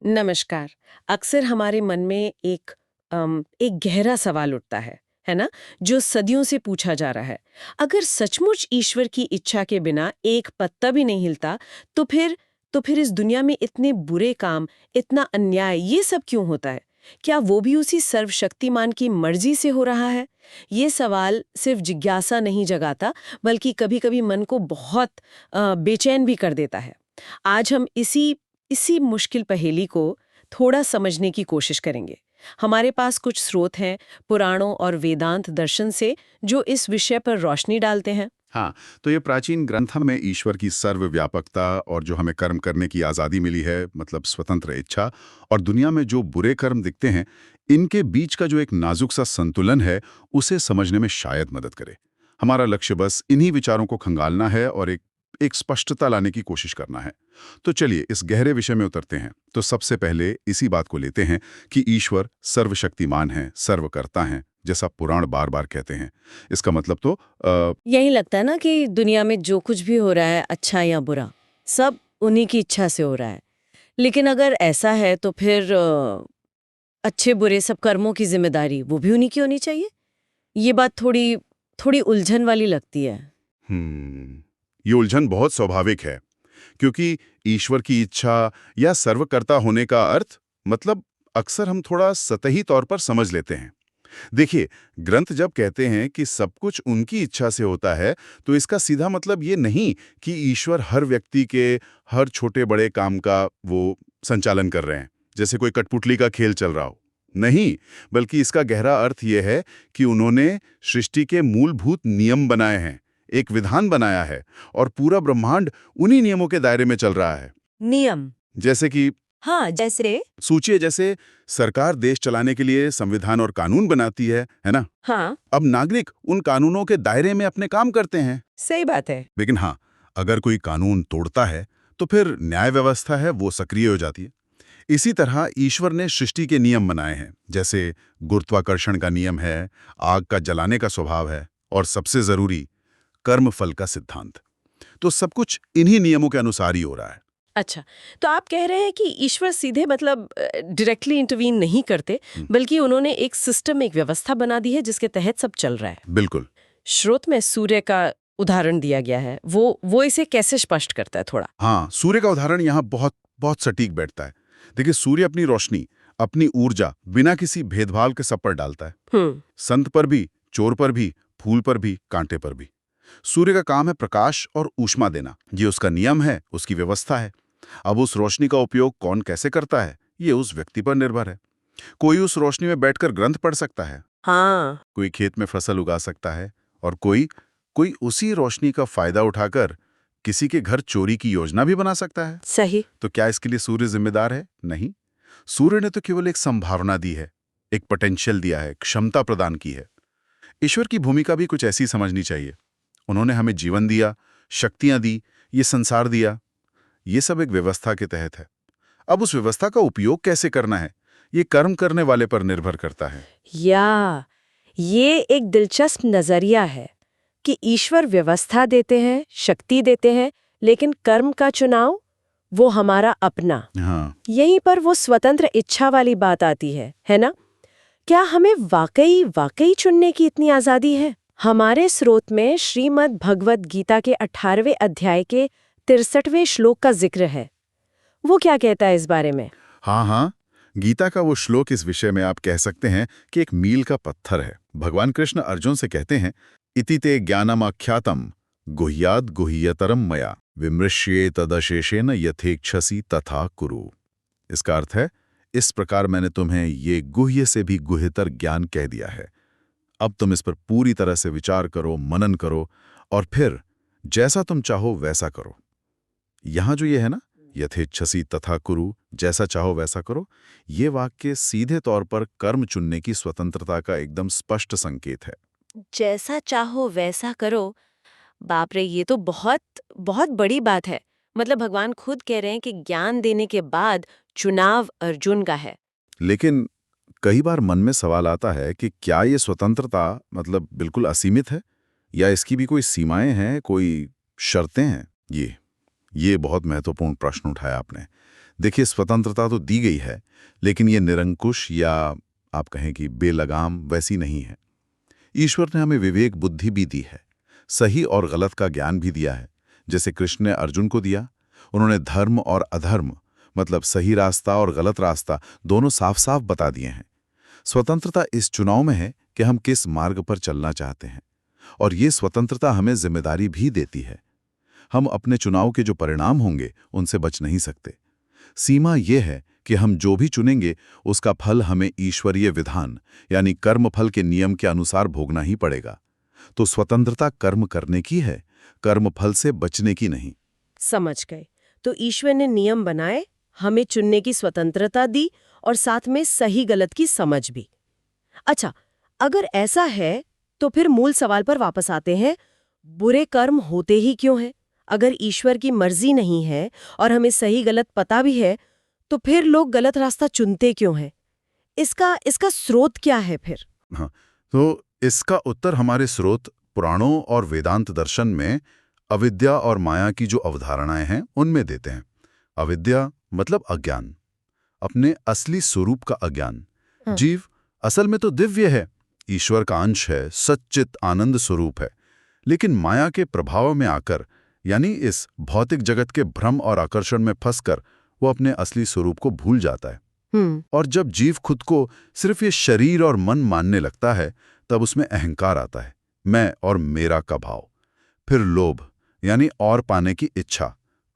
नमस्कार। अक्सर हमारे मन में एक गहरा सवाल उठता है ना? जो सदियों से पूछा जा रहा है। अगर सचमुच ईश्वर की इच्छा के बिना एक पत्ता भी नहीं हिलता, तो फिर इस दुनिया में इतने बुरे काम, इतना अन्याय, ये सब क्यों होता है? क्या वो भी उसी सर्वशक्तिमान की मर्जी से हो रहा है? ये सवाल सिर्फ जिज्ञासा नहीं जगाता, बल्कि कभी-कभी मन को बहुत बेचैन भी कर देता है। आज हम इसी इसी मुश्किल पहेली को थोड़ा समझने की कोशिश करेंगे। हमारे पास कुछ स्रोत हैं पुराणों और वेदांत दर्शन से जो इस विषय पर रोशनी डालते हैं। हाँ, तो ये प्राचीन ग्रंथ में ईश्वर की सर्वव्यापकता और जो हमें कर्म करने की आज़ादी मिली है, मतलब स्वतंत्र इच्छा, और दुनिया में जो बुरे कर्म दिखते हैं, इनके बीच का जो एक नाजुक सा संतुलन है, उसे समझने में शायद मदद करे। हमारा लक्ष्य बस इन्हीं विचारों को खंगालना है और एक स्पष्टता लाने की कोशिश करना है। तो चलिए इस गहरे विषय में उतरते हैं। तो सबसे पहले इसी बात को लेते हैं कि ईश्वर सर्वशक्तिमान है, सर्वकर्ता है, जैसा पुराण बार बार कहते हैं। इसका मतलब तो यही लगता है ना कि दुनिया में जो कुछ भी हो रहा है, अच्छा या बुरा, सब उन्हीं की इच्छा से हो रहा है। लेकिन अगर ऐसा है तो फिर अच्छे बुरे सब कर्मों की जिम्मेदारी वो भी उन्हीं की होनी चाहिए। ये बात थोड़ी थोड़ी उलझन वाली लगती है। ये उलझन बहुत स्वाभाविक है, क्योंकि ईश्वर की इच्छा या सर्वकर्ता होने का अर्थ मतलब अक्सर हम थोड़ा सतही तौर पर समझ लेते हैं। देखिए, ग्रंथ जब कहते हैं कि सब कुछ उनकी इच्छा से होता है, तो इसका सीधा मतलब ये नहीं कि ईश्वर हर व्यक्ति के हर छोटे बड़े काम का वो संचालन कर रहे हैं, जैसे कोई कठपुतली का खेल चल रहा हो। नहीं, बल्कि इसका गहरा अर्थ ये है कि उन्होंने सृष्टि के मूलभूत नियम बनाए हैं, एक विधान बनाया है, और पूरा ब्रह्मांड उन्हीं नियमों के दायरे में चल रहा है। नियम। जैसे कि हाँ, जैसे। सोचिए, जैसे सरकार देश चलाने के लिए संविधान और कानून बनाती है ना? हाँ, अब नागरिक उन कानूनों के दायरे में अपने काम करते हैं। सही बात है। लेकिन हाँ, अगर कोई कानून तोड़ता है, तो फिर न्याय व्यवस्था है वो सक्रिय हो जाती है। इसी तरह ईश्वर ने सृष्टि के नियम बनाए हैं, जैसे गुरुत्वाकर्षण का नियम है, आग का जलाने का स्वभाव है, और सबसे जरूरी कर्मफल का सिद्धांत। तो सब कुछ इन्हीं नियमों के अनुसार ही हो रहा है। अच्छा, तो आप कह रहे हैं कि ईश्वर सीधे मतलब डायरेक्टली इंटरवीन नहीं करते, बल्कि उन्होंने एक सिस्टम, एक व्यवस्था बना दी है जिसके तहत सब चल रहा है। बिल्कुल। स्रोत में सूर्य का उदाहरण दिया गया है, वो इसे कैसे स्पष्ट करता है थोड़ा? हाँ, सूर्य का उदाहरण यहाँ बहुत बहुत सटीक बैठता है। देखिए, सूर्य अपनी रोशनी, अपनी ऊर्जा बिना किसी भेदभाव के सब पर डालता है। संत पर भी, चोर पर भी, फूल पर भी, कांटे पर भी। सूर्य का काम है प्रकाश और ऊष्मा देना। ये उसका नियम है, उसकी व्यवस्था है। अब उस रोशनी का उपयोग कौन कैसे करता है, ये उस व्यक्ति पर निर्भर है। कोई उस रोशनी में बैठकर ग्रंथ पढ़ सकता है, हाँ, कोई खेत में फसल उगा सकता है, और कोई कोई उसी रोशनी का फायदा उठाकर किसी के घर चोरी की योजना भी बना सकता है। सही। तो क्या इसके लिए सूर्य जिम्मेदार है? नहीं। सूर्य ने तो केवल एक संभावना दी है, एक पोटेंशियल दिया है, क्षमता प्रदान की है। ईश्वर की भूमिका भी कुछ ऐसी समझनी चाहिए। उन्होंने हमें जीवन दिया, शक्तियां दी, ये संसार दिया। ये सब एक व्यवस्था के तहत है। अब उस व्यवस्था का उपयोग कैसे करना है, ये कर्म करने वाले पर निर्भर करता है। ये एक दिलचस्प नजरिया है कि ईश्वर व्यवस्था देते हैं, शक्ति देते हैं, लेकिन कर्म का चुनाव वो हमारा अपना। हाँ, यहीं पर वो स्वतंत्र इच्छा वाली बात आती है ना? क्या हमें वाकई वाकई चुनने की इतनी आजादी है? हमारे स्रोत में श्रीमद् भगवद गीता के 18वें अध्याय के 63वें श्लोक का जिक्र है। वो क्या कहता है इस बारे में? हाँ, हाँ। गीता का वो श्लोक इस विषय में आप कह सकते हैं कि एक मील का पत्थर है। भगवान कृष्ण अर्जुन से कहते हैं, इति ते ज्ञानमाख्यातम गुह्याद गुह्यतरम मया विमृश्ये तदशेषेन यथेच्छसि तथा कुरु। इसका अर्थ है, इस प्रकार मैंने तुम्हें ये गुह्य से भी गुह्यतर ज्ञान कह दिया है। अब तुम इस पर पूरी तरह से विचार करो, मनन करो, और फिर जैसा तुम चाहो वैसा करो। यहाँ जो ये है ना, यथेच्छसि तथा कुरु, जैसा चाहो वैसा करो, ये वाक्य सीधे तौर पर कर्म चुनने की स्वतंत्रता का एकदम स्पष्ट संकेत है। जैसा चाहो वैसा करो। बाप रे, ये तो बहुत बहुत बड़ी बात है। मतलब भगवान खुद कह रहे हैं कि ज्ञान देने के बाद चुनाव अर्जुन का है। लेकिन कई बार मन में सवाल आता है कि क्या ये स्वतंत्रता मतलब बिल्कुल असीमित है, या इसकी भी कोई सीमाएं हैं, कोई शर्तें हैं? ये बहुत महत्वपूर्ण प्रश्न उठाया आपने। देखिए, स्वतंत्रता तो दी गई है, लेकिन ये निरंकुश या आप कहें कि बेलगाम वैसी नहीं है। ईश्वर ने हमें विवेक बुद्धि भी दी है, सही और गलत का ज्ञान भी दिया है, जैसे कृष्ण ने अर्जुन को दिया। उन्होंने धर्म और अधर्म, मतलब सही रास्ता और गलत रास्ता, दोनों साफ साफ बता दिए हैं। स्वतंत्रता इस चुनाव में है कि हम किस मार्ग पर चलना चाहते हैं, और ये स्वतंत्रता हमें जिम्मेदारी भी देती है। हम अपने चुनाव के जो परिणाम होंगे उनसे बच नहीं सकते। सीमा यह है कि हम जो भी चुनेंगे उसका फल हमें ईश्वरीय विधान यानी कर्मफल के नियम के अनुसार भोगना ही पड़ेगा। तो स्वतंत्रता कर्म करने की है, कर्मफल से बचने की नहीं। समझ गए। तो ईश्वर ने नियम बनाए, हमें चुनने की स्वतंत्रता दी और साथ में सही गलत की समझ भी। अच्छा, अगर ऐसा है तो फिर मूल सवाल पर वापस आते हैं, बुरे कर्म होते ही क्यों हैं? अगर ईश्वर की मर्जी नहीं है और हमें सही गलत पता भी है, तो फिर लोग गलत रास्ता चुनते क्यों हैं? इसका स्रोत क्या है फिर? हाँ, तो इसका उत्तर हमारे स्रोत पुराणों और वेदांत दर्शन में अविद्या और माया की जो अवधारणाएं हैं उनमें देते हैं। अविद्या मतलब अज्ञान, अपने असली स्वरूप का अज्ञान। हाँ। जीव असल में तो दिव्य है, ईश्वर का अंश है, सच्चित आनंद स्वरूप है, लेकिन माया के प्रभाव में आकर, यानी इस भौतिक जगत के भ्रम और आकर्षण में फंसकर वो अपने असली स्वरूप को भूल जाता है। और जब जीव खुद को सिर्फ ये शरीर और मन मानने लगता है, तब उसमें अहंकार आता है, मैं और मेरा का भाव। फिर लोभ यानी और पाने की इच्छा,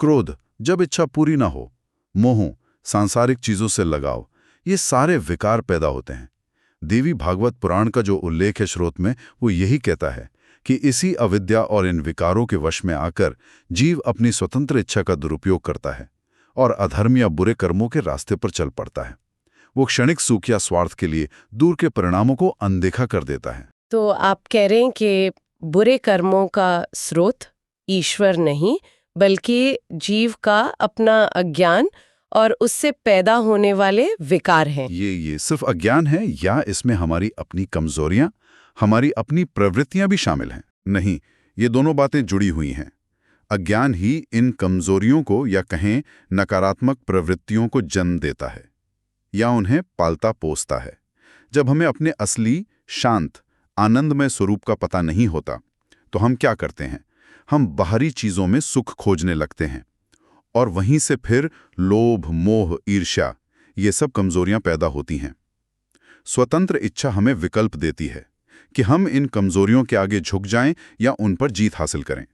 क्रोध जब इच्छा पूरी ना हो, मोह, सांसारिक चीजों से लगाव, ये सारे विकार पैदा होते हैं। देवी भागवत पुराण का जो उल्लेख है स्रोत में, वो यही कहता है कि इसी अविद्या और इन विकारों के वश में आकर जीव अपनी स्वतंत्र इच्छा का दुरुपयोग करता है और अधर्म या बुरे कर्मों के रास्ते पर चल पड़ता है। वो क्षणिक सुख या स्वार्थ के लिए दूर के परिणामों को अनदेखा कर देता है। तो आप कह रहे हैं कि बुरे कर्मों का स्रोत ईश्वर नहीं, बल्कि जीव का अपना अज्ञान और उससे पैदा होने वाले विकार हैं। ये सिर्फ अज्ञान है या इसमें हमारी अपनी कमजोरियां, हमारी अपनी प्रवृत्तियां भी शामिल हैं? नहीं, ये दोनों बातें जुड़ी हुई हैं। अज्ञान ही इन कमजोरियों को या कहें नकारात्मक प्रवृत्तियों को जन्म देता है या उन्हें पालता पोसता है। जब हमें अपने असली, शांत, आनंदमय स्वरूप का पता नहीं होता, तो हम क्या करते हैं? हम बाहरी चीजों में सुख खोजने लगते हैं, और वहीं से फिर लोभ, मोह, ईर्ष्या, ये सब कमजोरियां पैदा होती हैं। स्वतंत्र इच्छा हमें विकल्प देती है कि हम इन कमजोरियों के आगे झुक जाएं या उन पर जीत हासिल करें।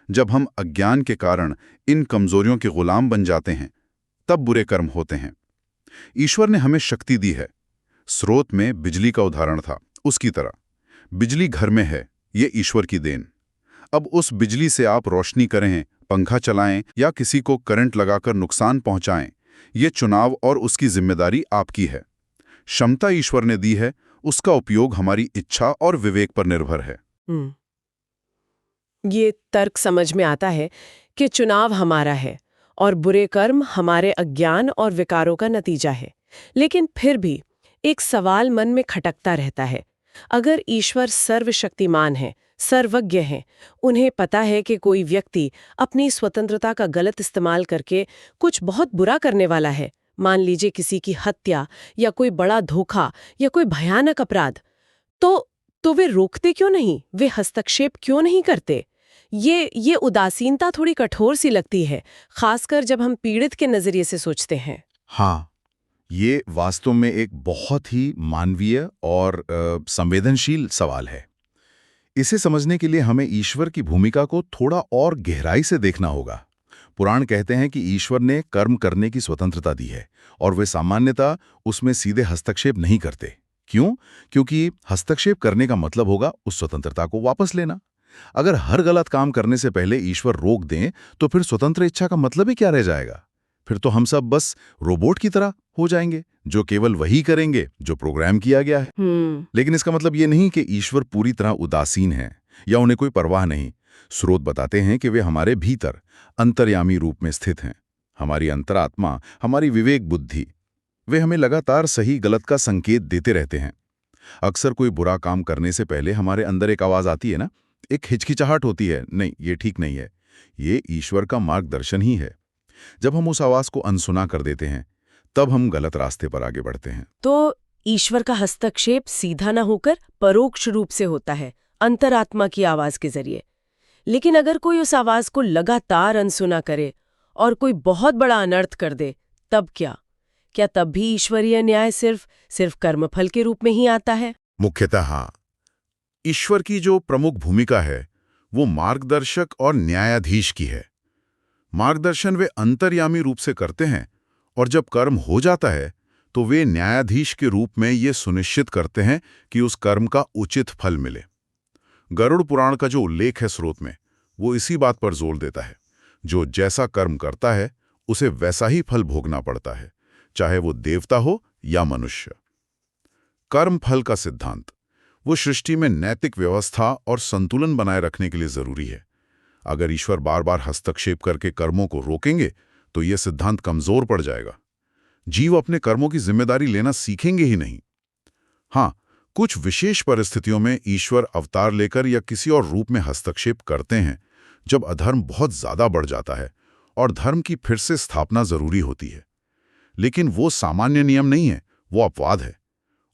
जब हम अज्ञान के कारण इन कमजोरियों के गुलाम बन जाते हैं, तब बुरे कर्म होते हैं। ईश्वर ने हमें शक्ति दी है। स्रोत में बिजली का उदाहरण था, उसकी तरह बिजली घर में है, ये ईश्वर की देन। अब उस बिजली से आप रोशनी करें, पंखा चलाएं या किसी को करंट लगाकर नुकसान पहुंचाएं, ये चुनाव और उसकी जिम्मेदारी आपकी है। क्षमता ईश्वर ने दी है, उसका उपयोग हमारी इच्छा और विवेक पर निर्भर है। ये तर्क समझ में आता है कि चुनाव हमारा है और बुरे कर्म हमारे अज्ञान और विकारों का नतीजा है। लेकिन फिर भी एक सवाल मन में खटकता रहता है। अगर ईश्वर सर्वशक्तिमान है, सर्वज्ञ है, उन्हें पता है कि कोई व्यक्ति अपनी स्वतंत्रता का गलत इस्तेमाल करके कुछ बहुत बुरा करने वाला है, मान लीजिए किसी की हत्या या कोई बड़ा धोखा या कोई भयानक अपराध, तो वे रोकते क्यों नहीं? वे हस्तक्षेप क्यों नहीं करते? ये उदासीनता थोड़ी कठोर सी लगती है, खासकर जब हम पीड़ित के नजरिए से सोचते हैं। हाँ, ये वास्तव में एक बहुत ही मानवीय और संवेदनशील सवाल है। इसे समझने के लिए हमें ईश्वर की भूमिका को थोड़ा और गहराई से देखना होगा। पुराण कहते हैं कि ईश्वर ने कर्म करने की स्वतंत्रता दी है और वे सामान्यतः उसमें सीधे हस्तक्षेप नहीं करते। क्यों? क्योंकि हस्तक्षेप करने का मतलब होगा उस स्वतंत्रता को वापस लेना। अगर हर गलत काम करने से पहले ईश्वर रोक दें, तो फिर स्वतंत्र इच्छा का मतलब ही क्या रह जाएगा? फिर तो हम सब बस रोबोट की तरह हो जाएंगे, जो केवल वही करेंगे जो प्रोग्राम किया गया है। लेकिन इसका मतलब ये नहीं कि ईश्वर पूरी तरह उदासीन है या उन्हें कोई परवाह नहीं। स्रोत बताते हैं कि वे हमारे भीतर अंतर्यामी रूप में स्थित हैं। हमारी अंतरात्मा, हमारी विवेक बुद्धि, वे हमें लगातार सही गलत का संकेत देते रहते हैं। अक्सर कोई बुरा काम करने से पहले हमारे अंदर एक आवाज आती है ना, एक हिचकिचाहट होती है, नहीं ये ठीक नहीं है। ये ईश्वर का मार्गदर्शन ही है। जब हम उस आवाज को अनसुना कर देते हैं तब हम गलत रास्ते पर आगे बढ़ते हैं। तो ईश्वर का हस्तक्षेप सीधा ना होकर परोक्ष रूप से होता है, अंतरात्मा की आवाज के जरिए। लेकिन अगर कोई उस आवाज को लगातार अनसुना करे और कोई बहुत बड़ा अनर्थ कर दे, तब क्या? क्या तब भी ईश्वरीय न्याय सिर्फ कर्मफल के रूप में ही आता है? मुख्यतः हाँ, ईश्वर की जो प्रमुख भूमिका है वो मार्गदर्शक और न्यायाधीश की है। मार्गदर्शन वे अंतर्यामी रूप से करते हैं और जब कर्म हो जाता है तो वे न्यायाधीश के रूप में ये सुनिश्चित करते हैं कि उस कर्म का उचित फल मिले। गरुड़ पुराण का जो उल्लेख है स्रोत में, वो इसी बात पर जोर देता है। जो जैसा कर्म करता है उसे वैसा ही फल भोगना पड़ता है, चाहे वो देवता हो या मनुष्य। कर्म फल का सिद्धांत वो सृष्टि में नैतिक व्यवस्था और संतुलन बनाए रखने के लिए जरूरी है। अगर ईश्वर बार बार हस्तक्षेप करके कर्मों को रोकेंगे तो यह सिद्धांत कमजोर पड़ जाएगा। जीव अपने कर्मों की जिम्मेदारी लेना सीखेंगे ही नहीं। हाँ, कुछ विशेष परिस्थितियों में ईश्वर अवतार लेकर या किसी और रूप में हस्तक्षेप करते हैं, जब अधर्म बहुत ज्यादा बढ़ जाता है और धर्म की फिर से स्थापना जरूरी होती है। लेकिन वो सामान्य नियम नहीं है, वो अपवाद है।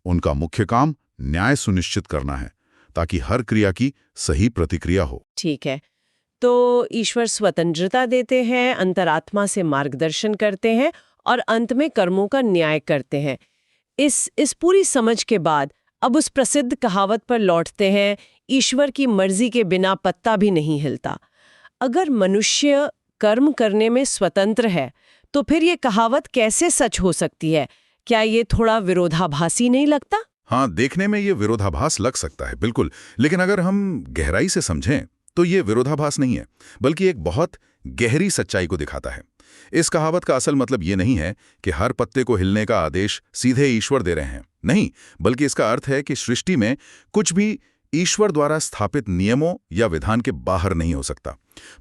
उनका मुख्य काम न्याय सुनिश्चित करना है ताकि हर क्रिया की सही प्रतिक्रिया हो। ठीक है, तो ईश्वर स्वतंत्रता देते हैं, अंतरात्मा से मार्गदर्शन करते हैं और अंत में कर्मों का न्याय करते हैं। इस पूरी समझ के बाद अब उस प्रसिद्ध कहावत पर लौटते हैं, ईश्वर की मर्जी के बिना पत्ता भी नहीं हिलता। अगर मनुष्य कर्म करने में स्वतंत्र है तो फिर ये कहावत कैसे सच हो सकती है? क्या ये थोड़ा विरोधाभासी नहीं लगता? हाँ, देखने में ये विरोधाभास लग सकता है, बिल्कुल। लेकिन अगर हम गहराई से समझें तो ये विरोधाभास नहीं है, बल्कि एक बहुत गहरी सच्चाई को दिखाता है। इस कहावत का असल मतलब ये नहीं है कि हर पत्ते को हिलने का आदेश सीधे ईश्वर दे रहे हैं, नहीं, बल्कि इसका अर्थ है कि सृष्टि में कुछ भी ईश्वर द्वारा स्थापित नियमों या विधान के बाहर नहीं हो सकता।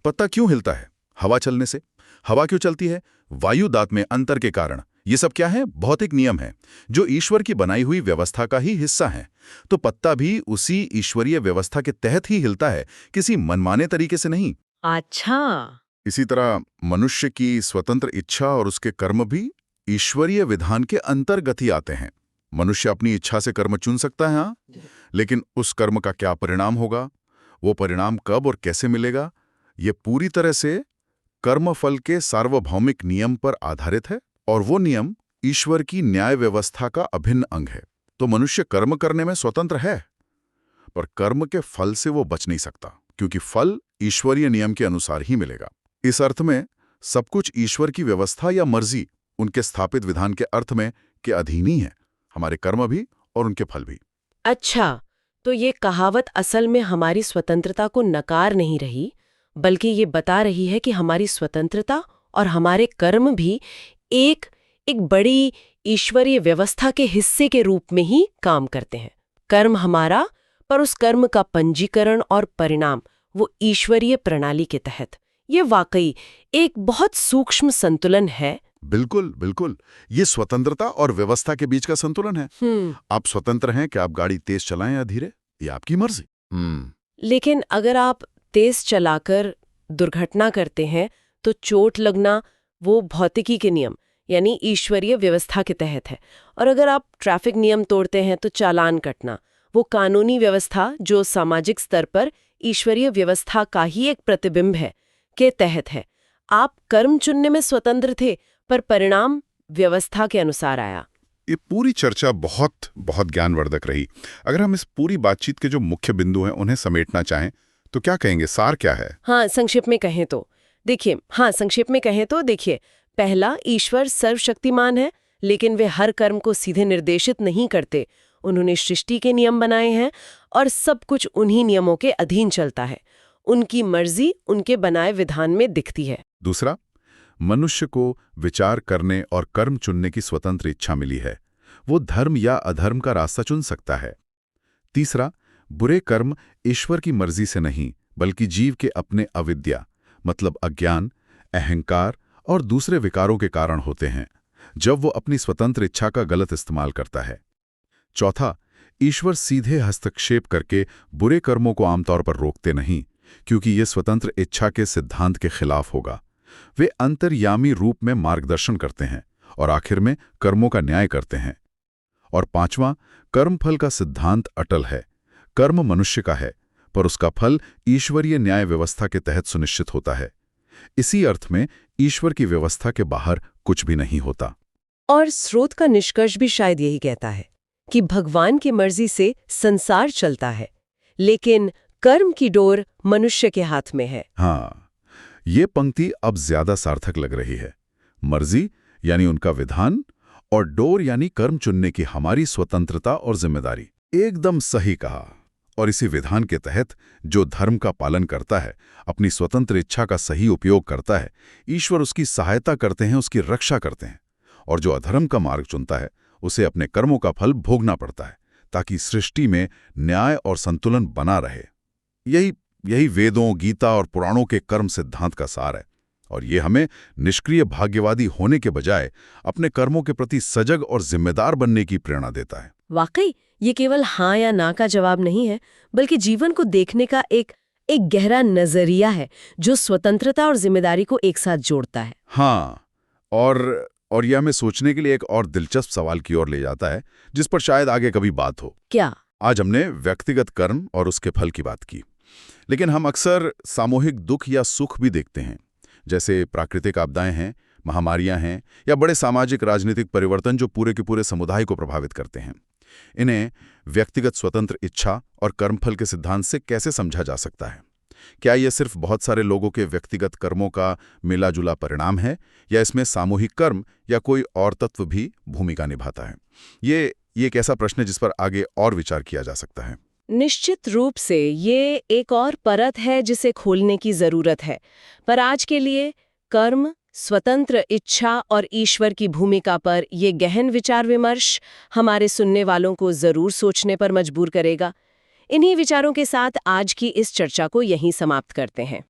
पत्ता क्यों हिलता है? हवा चलने से। हवा क्यों चलती है? वायु दाब में अंतर के कारण। ये सब क्या है? भौतिक नियम है जो ईश्वर की बनाई हुई व्यवस्था का ही हिस्सा है। तो पत्ता भी उसी ईश्वरीय व्यवस्था के तहत ही हिलता है, किसी मनमाने तरीके से नहीं। अच्छा। इसी तरह मनुष्य की स्वतंत्र इच्छा और उसके कर्म भी ईश्वरीय विधान के अंतर्गत ही आते हैं। मनुष्य अपनी इच्छा से कर्म चुन सकता है, हाँ, लेकिन उस कर्म का क्या परिणाम होगा, वो परिणाम कब और कैसे मिलेगा, ये पूरी तरह से कर्मफल के सार्वभौमिक नियम पर आधारित है और वो नियम ईश्वर की न्याय व्यवस्था का अभिन्न अंग है। तो मनुष्य कर्म करने में स्वतंत्र है, पर कर्म के फल से वो बच नहीं सकता, क्योंकि फल ईश्वरीय नियम के अनुसार ही मिलेगा। इस अर्थ में सब कुछ ईश्वर की व्यवस्था या मर्जी, उनके स्थापित विधान के अर्थ में के अधीन ही है, हमारे कर्म भी और उनके फल भी। अच्छा, तो ये कहावत असल में हमारी स्वतंत्रता को नकार नहीं रही, बल्कि ये बता रही है कि हमारी स्वतंत्रता और हमारे कर्म भी एक बड़ी ईश्वरीय व्यवस्था के हिस्से के रूप में ही काम करते हैं। कर्म हमारा, पर उस कर्म का पंजीकरण और परिणाम वो ईश्वरीय प्रणाली के तहत। ये वाकई एक बहुत सूक्ष्म संतुलन है। बिल्कुल बिल्कुल, ये स्वतंत्रता और व्यवस्था के बीच का संतुलन है। आप स्वतंत्र हैं कि आप गाड़ी तेज चलाएं या धीरे, ये आपकी मर्जी। लेकिन अगर आप तेज चलाकर दुर्घटना करते हैं तो चोट लगना वो भौतिकी के नियम यानी ईश्वरीय व्यवस्था के तहत है, और अगर आप ट्रैफिक नियम तोड़ते हैं तो चालान कटना वो कानूनी व्यवस्था जो सामाजिक स्तर पर ईश्वरीय व्यवस्था का ही एक प्रतिबिंब है के तहत है। आप कर्म चुनने में स्वतंत्र थे, पर परिणाम व्यवस्था के अनुसार आया। ये पूरी चर्चा बहुत बहुत ज्ञानवर्धक रही। अगर हम इस पूरी बातचीत के जो मुख्य बिंदु हैं उन्हें समेटना चाहें तो क्या कहेंगे, सार क्या है? संक्षेप में कहें तो देखिए, पहला, ईश्वर सर्वशक्तिमान है, लेकिन वे हर कर्म को सीधे निर्देशित नहीं करते। उन्होंने सृष्टि के नियम बनाए हैं और सब कुछ उन्हीं नियमों के अधीन चलता है। उनकी मर्जी उनके बनाए विधान में दिखती है। दूसरा, मनुष्य को विचार करने और कर्म चुनने की स्वतंत्र इच्छा मिली है, वो धर्म या अधर्म का रास्ता चुन सकता है। तीसरा, बुरे कर्म ईश्वर की मर्जी से नहीं, बल्कि जीव के अपने अविद्या मतलब अज्ञान, अहंकार और दूसरे विकारों के कारण होते हैं, जब वो अपनी स्वतंत्र इच्छा का गलत इस्तेमाल करता है। चौथा, ईश्वर सीधे हस्तक्षेप करके बुरे कर्मों को आमतौर पर रोकते नहीं, क्योंकि ये स्वतंत्र इच्छा के सिद्धांत के खिलाफ होगा। वे अंतर्यामी रूप में मार्गदर्शन करते हैं और आखिर में कर्मों का न्याय करते हैं। और पांचवां, कर्मफल का सिद्धांत अटल है। कर्म मनुष्य का है, पर उसका फल ईश्वरीय न्याय व्यवस्था के तहत सुनिश्चित होता है। इसी अर्थ में ईश्वर की व्यवस्था के बाहर कुछ भी नहीं होता। और स्रोत का निष्कर्ष भी शायद यही कहता है कि भगवान की मर्जी से संसार चलता है, लेकिन कर्म की डोर मनुष्य के हाथ में है। हाँ, ये पंक्ति अब ज्यादा सार्थक लग रही है। मर्जी यानी उनका विधान, और डोर यानी कर्म चुनने की हमारी स्वतंत्रता और जिम्मेदारी। एकदम सही कहा। और इसी विधान के तहत जो धर्म का पालन करता है, अपनी स्वतंत्र इच्छा का सही उपयोग करता है, ईश्वर उसकी सहायता करते हैं, उसकी रक्षा करते हैं। और जो अधर्म का मार्ग चुनता है, उसे अपने कर्मों का फल भोगना पड़ता है, ताकि सृष्टि में न्याय और संतुलन बना रहे। यही वेदों, गीता और पुराणों के कर्म सिद्धांत का सार है। और ये हमें निष्क्रिय भाग्यवादी होने के बजाय अपने कर्मों के प्रति सजग और जिम्मेदार बनने की प्रेरणा देता है। वाकई ये केवल हाँ या ना का जवाब नहीं है, बल्कि जीवन को देखने का एक गहरा नजरिया है जो स्वतंत्रता और जिम्मेदारी को एक साथ जोड़ता है। हाँ, और यह हमें सोचने के लिए एक और दिलचस्प सवाल की ओर ले जाता है, जिस पर शायद आगे कभी बात हो। क्या? आज हमने व्यक्तिगत कर्म और उसके फल की बात की, लेकिन हम अक्सर सामूहिक दुख या सुख भी देखते हैं, जैसे प्राकृतिक आपदाएं हैं, महामारियां हैं, या बड़े सामाजिक राजनीतिक परिवर्तन जो पूरे के पूरे समुदाय को प्रभावित करते हैं। इन्हें व्यक्तिगत स्वतंत्र इच्छा और कर्मफल के सिद्धांत से कैसे समझा जा सकता है? क्या यह सिर्फ बहुत सारे लोगों के व्यक्तिगत कर्मों का मिला-जुला परिणाम है, या इसमें सामूहिक कर्म या कोई और तत्व भी भूमिका निभाता है? ये एक ऐसा प्रश्न है जिस पर आगे और विचार किया जा सकता है। निश्चित रूप से ये एक और परत है जिसे खोलने की जरूरत है, पर आज के लिए कर्म, स्वतंत्र इच्छा और ईश्वर की भूमिका पर ये गहन विचार विमर्श हमारे सुनने वालों को जरूर सोचने पर मजबूर करेगा। इन्हीं विचारों के साथ आज की इस चर्चा को यहीं समाप्त करते हैं।